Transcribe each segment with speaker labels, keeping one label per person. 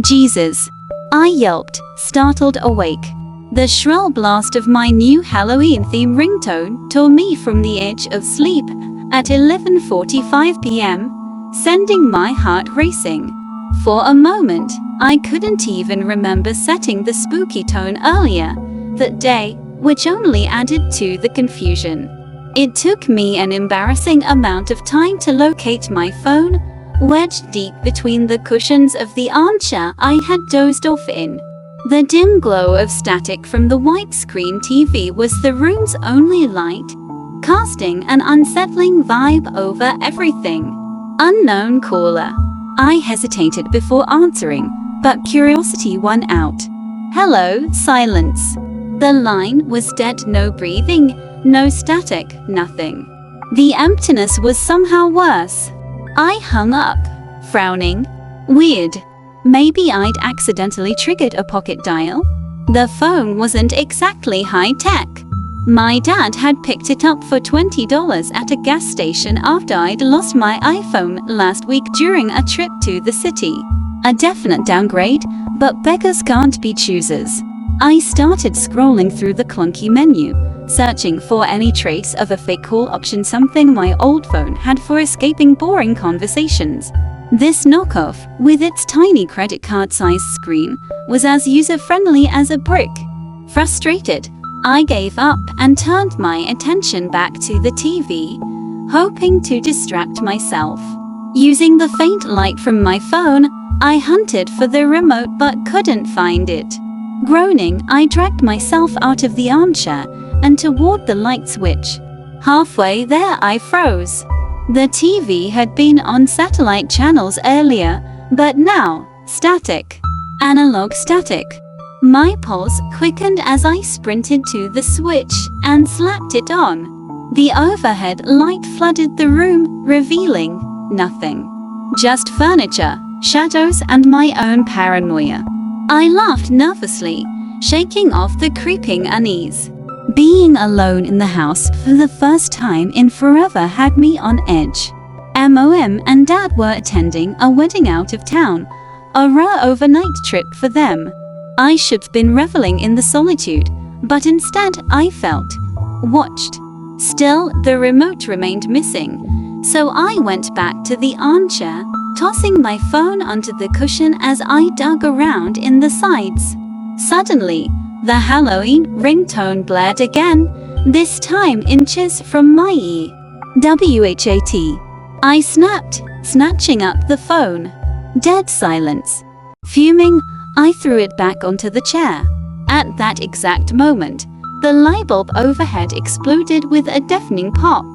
Speaker 1: Jesus! I yelped, startled awake. The shrill blast of my new Halloween-themed ringtone tore me from the edge of sleep at 11:45 p.m., sending my heart racing. For a moment, I couldn't even remember setting the spooky tone earlier that day, which only added to the confusion. It took me an embarrassing amount of time to locate my phone, wedged deep between the cushions of the armchair I had dozed off in. The dim glow of static from the widescreen TV was the room's only light, casting an unsettling vibe over everything. Unknown caller. I hesitated before answering, but curiosity won out. Hello, silence. The line was dead, no breathing, no static, nothing. The emptiness was somehow worse. I hung up, frowning. Weird. Maybe I'd accidentally triggered a pocket dial? The phone wasn't exactly high-tech. My dad had picked it up for $20 at a gas station after I'd lost my iPhone last week during a trip to the city. A definite downgrade, but beggars can't be choosers. I started scrolling through the clunky menu, searching for any trace of a fake call option, something my old phone had for escaping boring conversations. This knockoff, with its tiny credit card-sized screen, was as user-friendly as a brick. Frustrated, I gave up and turned my attention back to the TV, hoping to distract myself. Using the faint light from my phone, I hunted for the remote but couldn't find it. Groaning, I dragged myself out of the armchair and toward the light switch. Halfway there, I froze. The TV had been on satellite channels earlier, but now, static. Analog static. My pulse quickened as I sprinted to the switch and slapped it on. The overhead light flooded the room, revealing nothing. Just furniture, shadows, and my own paranoia. I laughed nervously, shaking off the creeping unease. Being alone in the house for the first time in forever had me on edge. Mom and Dad were attending a wedding out of town, a rare overnight trip for them. I should've been reveling in the solitude, but instead I felt watched. Still, the remote remained missing, so I went back to the armchair, tossing my phone onto the cushion as I dug around in the sides. Suddenly, the Halloween ringtone blared again, this time inches from my ear. WHAT. I snapped, snatching up the phone. Dead silence. Fuming, I threw it back onto the chair. At that exact moment, the light bulb overhead exploded with a deafening pop.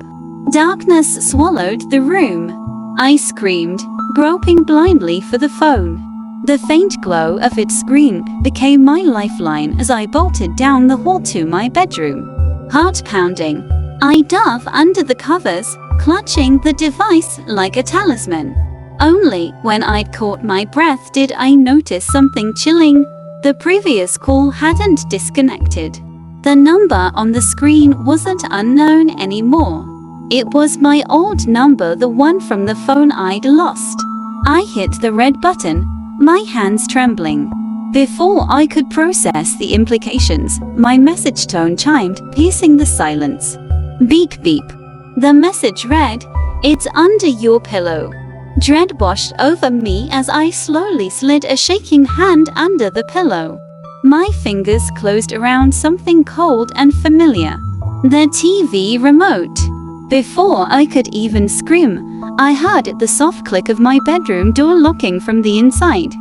Speaker 1: Darkness swallowed the room. I screamed, groping blindly for the phone. The faint glow of its screen became my lifeline as I bolted down the hall to my bedroom. Heart pounding, I dove under the covers, clutching the device like a talisman. Only when I'd caught my breath did I notice something chilling. The previous call hadn't disconnected. The number on the screen wasn't unknown anymore. It was my old number, the one from the phone I'd lost. I hit the red button, my hands trembling. Before I could process the implications, my message tone chimed, piercing the silence. Beep beep. The message read, "It's under your pillow." Dread washed over me as I slowly slid a shaking hand under the pillow. My fingers closed around something cold and familiar. The TV remote. Before I could even scream, I heard the soft click of my bedroom door locking from the inside.